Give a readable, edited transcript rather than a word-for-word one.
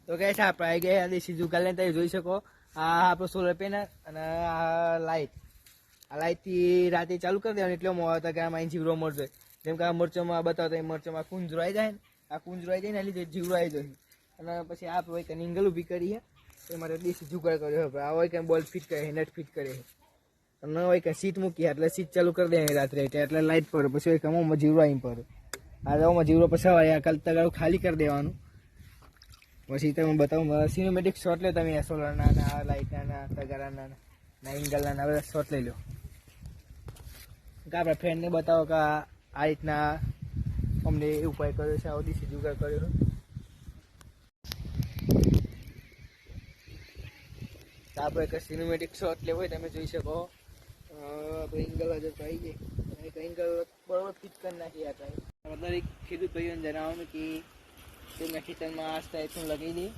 તો કહે છે આપણે આવી ગયા દેશી જુગાર લઈને તમે જોઈ શકો. આ આપણો સોલર પેનલ અને આ લાઇટ. આ લાઇટથી રાતે ચાલુ કરી દેવાનું એટલે મોડો હતા કે આમાં જીવરો મળશે. જેમ કે આ મરચોમાં બતાવતા એ મરચોમાં કુંજરો આવી જાય ને, આ કુંજરો આવી જાય ને એટલે જીવરો આવી જાય. અને પછી આ હોય કે નિંગલ ઊભી કરી એ માટે દેશી જુગાર કર્યો. આ હોય કે બોલ ફિટ કરે, નેટ ફિટ કરે અને હોય કે સીટ મૂકી એટલે સીટ ચાલુ કરી દે રાત્રે એટલે લાઇટ પડે. પછી હોય કે અમુકમાં જીવરો આવી પડે. આ રવામાં જીવરો પછી સવારે કાલ તગારું ખાલી કરી દેવાનું. પછી તમે બતાવું સિનેમેટિક શોટ લે તમે સોલરના ના લાઇટના ના તગારાના ના એંગલના ના બધા શોટ લઈ લો. કે આપણા ફ્રેન્ડને બતાવો કે આ રીતના અમને ઉપાય કર્યો છે, આવો દેશી જુગાર કર્યો. તો આપણે કે સિનેમેટિક શોટ લેવો હોય તમે જોઈ શકો. આપણે એંગલ હજર આવી જાય એંગલ બરોબર ફિટ કરી નાખીએ. આપણે દરેક ખેડૂત ભાઈઓને જણાવવાનું કે તેમના ખેતરમાં આ ટાઈપનું લગાવી દઈએ